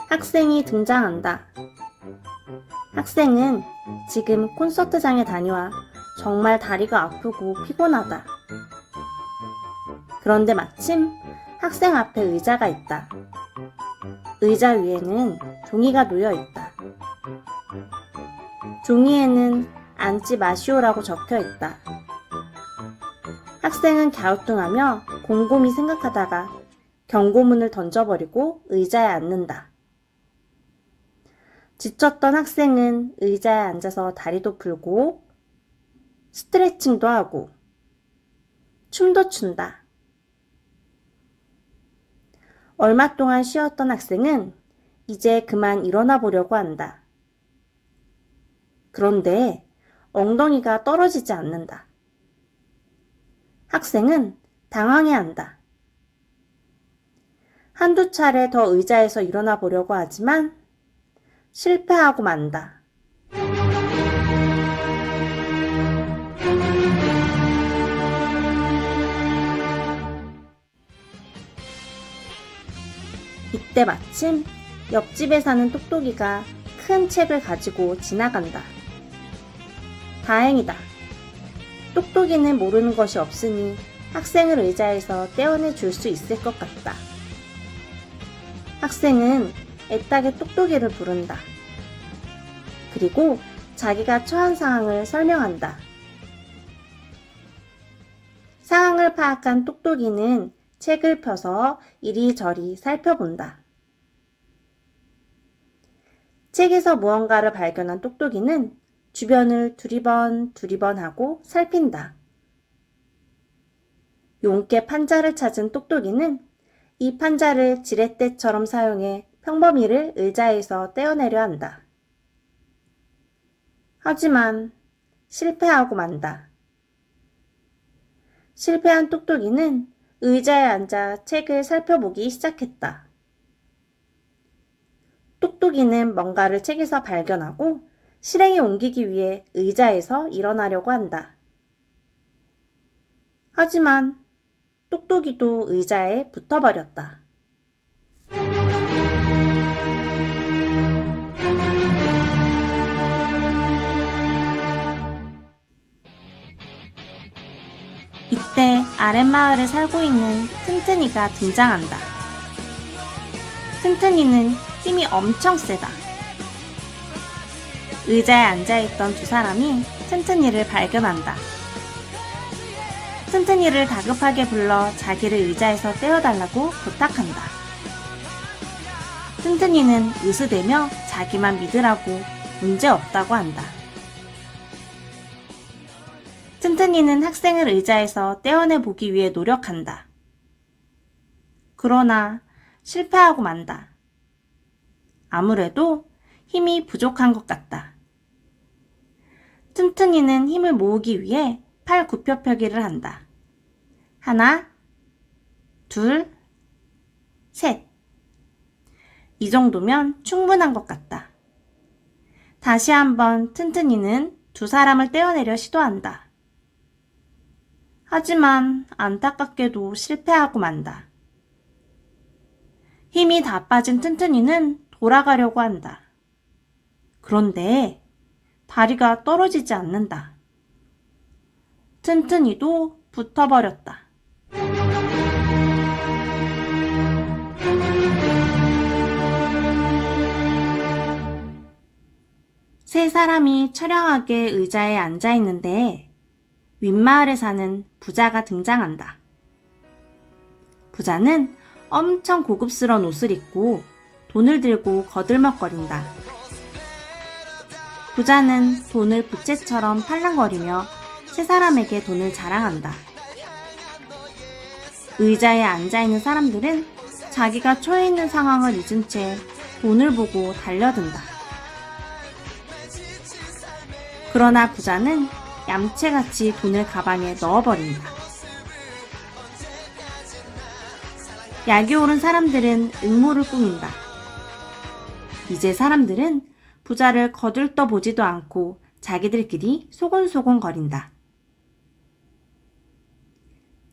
학생이 등장한다. 학생은 지금 콘서트장에 다녀와 정말 다리가 아프고 피곤하다. 그런데 마침 학생 앞에 의자가 있다. 의자 위에는 종이가 놓여 있다. 종이에는 앉지 마시오라고 적혀 있다. 학생은 갸우뚱하며 곰곰이 생각하다가 경고문을 던져버리고 의자에 앉는다. 지쳤던 학생은 의자에 앉아서 다리도 풀고 스트레칭도 하고 춤도 춘다. 얼마 동안 쉬었던 학생은 이제 그만 일어나 보려고 한다. 그런데 엉덩이가 떨어지지 않는다. 학생은 당황해한다. 한두 차례 더 의자에서 일어나 보려고 하지만 실패하고 만다. 이때 마침 옆집에 사는 똑똑이가 큰 책을 가지고 지나간다. 다행이다. 똑똑이는 모르는 것이 없으니 학생을 의자에서 떼어내 줄 수 있을 것 같다. 학생은 애타게 똑똑이를 부른다. 그리고 자기가 처한 상황을 설명한다. 상황을 파악한 똑똑이는 책을 펴서 이리저리 살펴본다. 책에서 무언가를 발견한 똑똑이는 주변을 두리번 하고 살핀다. 용케 판자를 찾은 똑똑이는 이 판자를 지렛대처럼 사용해 평범이를 의자에서 떼어내려 한다. 하지만 실패하고 만다. 실패한 똑똑이는 의자에 앉아 책을 살펴보기 시작했다. 똑똑이는 뭔가를 책에서 발견하고 실행에 옮기기 위해 의자에서 일어나려고 한다. 하지만 똑똑이도 의자에 붙어버렸다. 이때 아랫마을에 살고 있는 튼튼이가 등장한다. 튼튼이는 힘이 엄청 세다. 의자에 앉아있던 두 사람이 튼튼이를 발견한다. 튼튼이를 다급하게 불러 자기를 의자에서 떼어달라고 부탁한다. 튼튼이는 으스대며 자기만 믿으라고 문제없다고 한다. 튼튼이는 학생을 의자에서 떼어내보기 위해 노력한다. 그러나 실패하고 만다. 아무래도 힘이 부족한 것 같다. 튼튼이는 힘을 모으기 위해 팔 굽혀펴기를 한다. 하나, 둘, 셋. 이 정도면 충분한 것 같다. 다시 한번 튼튼이는 두 사람을 떼어내려 시도한다. 하지만 안타깝게도 실패하고 만다. 힘이 다 빠진 튼튼이는 돌아가려고 한다. 그런데 다리가 떨어지지 않는다. 튼튼이도 붙어버렸다. 세 사람이 처량하게 의자에 앉아 있는데 윗마을에 사는 부자가 등장한다. 부자는 엄청 고급스러운 옷을 입고 돈을 들고 거들먹거린다. 부자는 돈을 부채처럼 팔랑거리며 세 사람에게 돈을 자랑한다. 의자에 앉아있는 사람들은 자기가 처해 있는 상황을 잊은 채 돈을 보고 달려든다. 그러나 부자는 얌체같이 돈을 가방에 넣어버린다. 약이 오른 사람들은 음모를 꾸민다. 이제 사람들은 부자를 거들떠보지도 않고 자기들끼리 소곤소곤 거린다.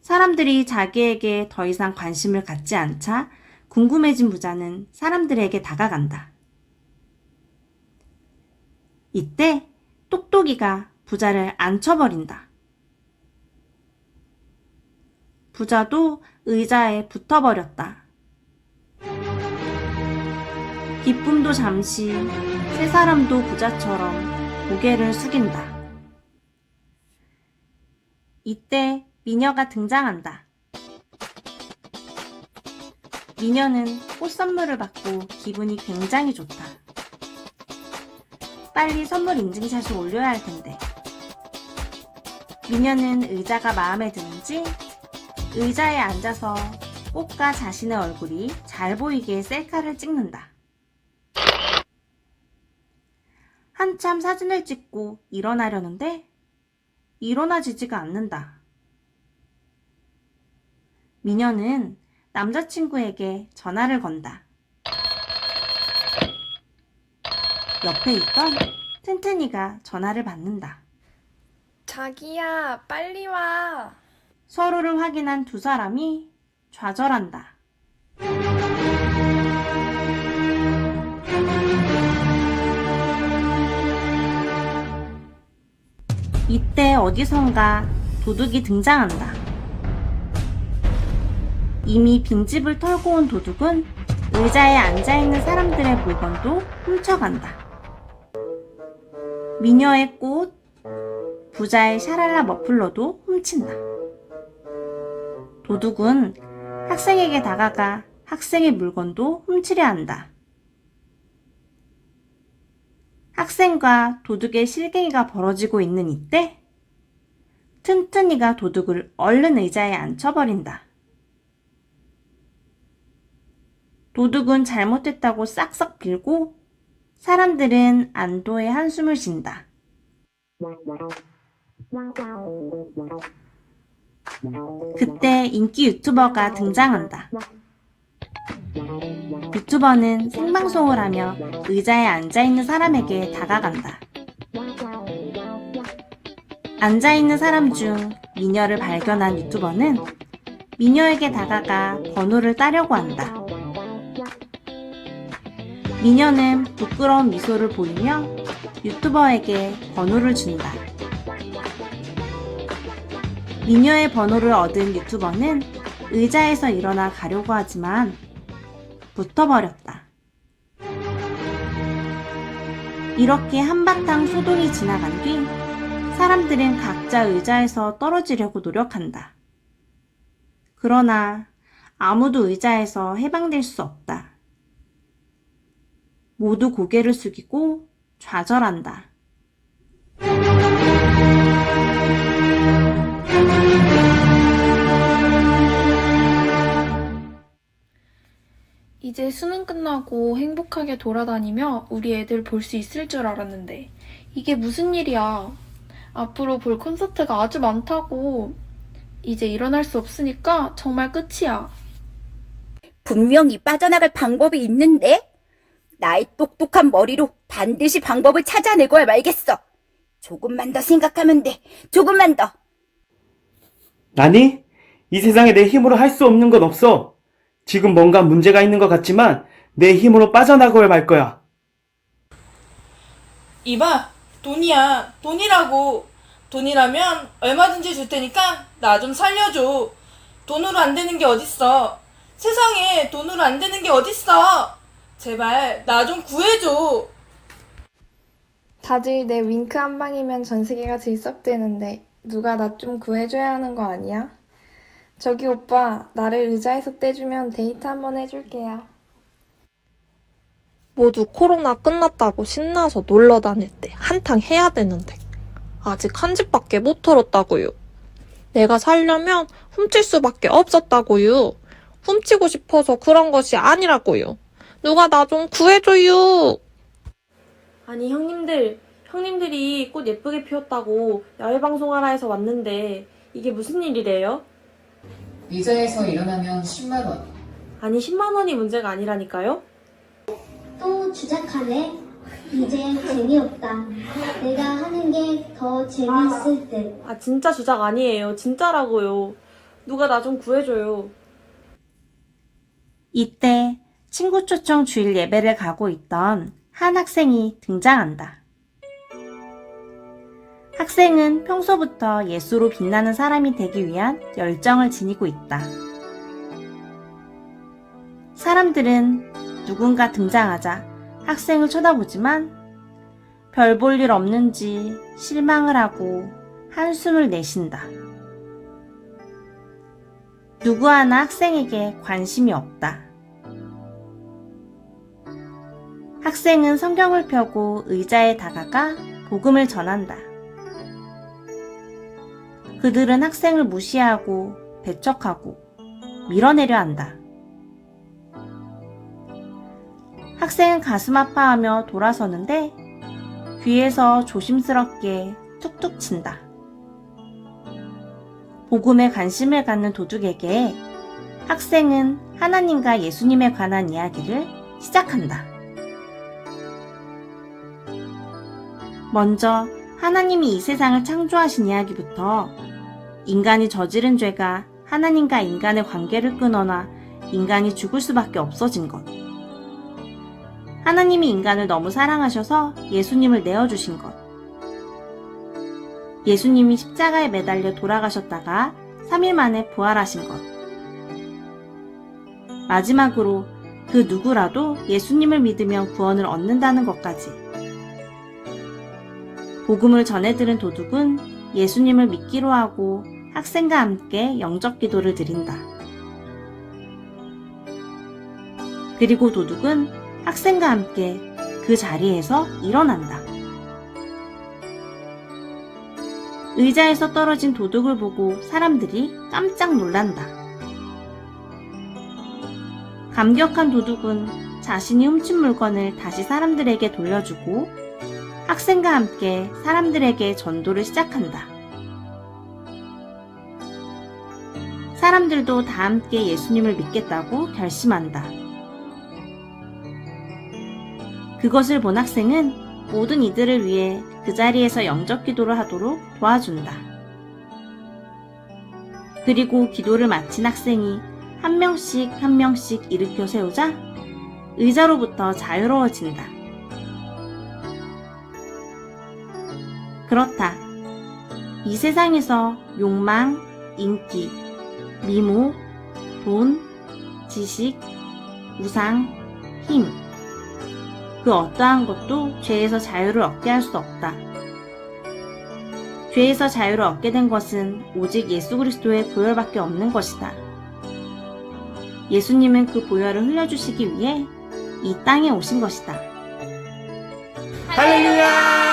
사람들이 자기에게 더 이상 관심을 갖지 않자 궁금해진 부자는 사람들에게 다가간다. 이때 똑똑이가 부자를 앉혀버린다. 부자도 의자에 붙어버렸다. 기쁨도 잠시, 세 사람도 부자처럼 고개를 숙인다. 이때 미녀가 등장한다. 미녀는 꽃 선물을 받고 기분이 굉장히 좋다. 빨리 선물 인증샷을 올려야 할 텐데. 미녀는 의자가 마음에 드는지 의자에 앉아서 꽃과 자신의 얼굴이 잘 보이게 셀카를 찍는다. 한참 사진을 찍고 일어나려는데 일어나지지가 않는다. 미녀는 남자친구에게 전화를 건다. 옆에 있던 튼튼이가 전화를 받는다. 자기야, 빨리 와. 서로를 확인한 두 사람이 좌절한다. 이때 어디선가 도둑이 등장한다. 이미 빈집을 털고 온 도둑은 의자에 앉아있는 사람들의 물건도 훔쳐간다. 미녀의 꽃, 부자의 샤랄라 머플러도 훔친다. 도둑은 학생에게 다가가 학생의 물건도 훔치려 한다. 학생과 도둑의 실갱이가 벌어지고 있는 이때 튼튼이가 도둑을 얼른 의자에 앉혀버린다. 도둑은 잘못했다고 싹싹 빌고 사람들은 안도의 한숨을 쉰다. 그때 인기 유튜버가 등장한다. 유튜버는 생방송을 하며 의자에 앉아있는 사람에게 다가간다. 앉아있는 사람 중 미녀를 발견한 유튜버는 미녀에게 다가가 번호를 따려고 한다. 미녀는 부끄러운 미소를 보이며 유튜버에게 번호를 준다. 미녀의 번호를 얻은 유튜버는 의자에서 일어나 가려고 하지만 붙어버렸다. 이렇게 한바탕 소동이 지나간 뒤 사람들은 각자 의자에서 떨어지려고 노력한다. 그러나 아무도 의자에서 해방될 수 없다. 모두 고개를 숙이고 좌절한다. 이제 수능 끝나고 행복하게 돌아다니며 우리 애들 볼 수 있을 줄 알았는데 이게 무슨 일이야. 앞으로 볼 콘서트가 아주 많다고. 이제 일어날 수 없으니까 정말 끝이야. 분명히 빠져나갈 방법이 있는데? 나의 똑똑한 머리로 반드시 방법을 찾아내고야 말겠어. 조금만 더 생각하면 돼. 조금만 더. 아니, 이 세상에 내 힘으로 할 수 없는 건 없어. 지금 뭔가 문제가 있는 것 같지만 내 힘으로 빠져나가야 말 거야. 이봐, 돈이야. 돈이라고. 돈이라면 얼마든지 줄 테니까 나 좀 살려줘. 돈으로 안 되는 게 어딨어. 세상에 돈으로 안 되는 게 어딨어. 제발 나 좀 구해줘. 다들 내 윙크 한 방이면 전 세계가 들썩대는데 누가 나 좀 구해줘야 하는 거 아니야? 저기 오빠, 나를 의자에서 떼주면 데이트 한번 해줄게요. 모두 코로나 끝났다고 신나서 놀러 다닐 때 한탕 해야 되는데 아직 한 집밖에 못 털었다고요. 내가 살려면 훔칠 수밖에 없었다고요. 훔치고 싶어서 그런 것이 아니라고요. 누가 나 좀 구해줘요. 아니 형님들이 꽃 예쁘게 피웠다고 야외 방송하라 해서 왔는데 이게 무슨 일이래요? 의자에서 일어나면 10만 원. 아니 10만 원이 문제가 아니라니까요? 또 주작하네? 이제 재미없다. 내가 하는 게 더 재미있을 듯. 아 진짜 주작 아니에요. 진짜라고요. 누가 나 좀 구해줘요. 이때 친구 초청 주일 예배를 가고 있던 한 학생이 등장한다. 학생은 평소부터 예수로 빛나는 사람이 되기 위한 열정을 지니고 있다. 사람들은 누군가 등장하자 학생을 쳐다보지만 별 볼 일 없는지 실망을 하고 한숨을 내쉰다. 누구 하나 학생에게 관심이 없다. 학생은 성경을 펴고 의자에 다가가 복음을 전한다. 그들은 학생을 무시하고 배척하고 밀어내려 한다. 학생은 가슴 아파하며 돌아서는데 귀에서 조심스럽게 툭툭 친다. 복음에 관심을 갖는 도둑에게 학생은 하나님과 예수님에 관한 이야기를 시작한다. 먼저 하나님이 이 세상을 창조하신 이야기부터 인간이 저지른 죄가 하나님과 인간의 관계를 끊어놔 인간이 죽을 수밖에 없어진 것. 하나님이 인간을 너무 사랑하셔서 예수님을 내어주신 것. 예수님이 십자가에 매달려 돌아가셨다가 3일 만에 부활하신 것. 마지막으로 그 누구라도 예수님을 믿으면 구원을 얻는다는 것까지. 복음을 전해들은 도둑은 예수님을 믿기로 하고 학생과 함께 영접 기도를 드린다. 그리고 도둑은 학생과 함께 그 자리에서 일어난다. 의자에서 떨어진 도둑을 보고 사람들이 깜짝 놀란다. 감격한 도둑은 자신이 훔친 물건을 다시 사람들에게 돌려주고 학생과 함께 사람들에게 전도를 시작한다. 사람들도 다 함께 예수님을 믿겠다고 결심한다. 그것을 본 학생은 모든 이들을 위해 그 자리에서 영접 기도를 하도록 도와준다. 그리고 기도를 마친 학생이 한 명씩 일으켜 세우자 의자로부터 자유로워진다. 그렇다. 이 세상에서 욕망, 인기, 미모, 돈, 지식, 우상, 힘, 그 어떠한 것도 죄에서 자유를 얻게 할 수 없다. 죄에서 자유를 얻게 된 것은 오직 예수 그리스도의 보혈밖에 없는 것이다. 예수님은 그 보혈을 흘려주시기 위해 이 땅에 오신 것이다. 할렐루야!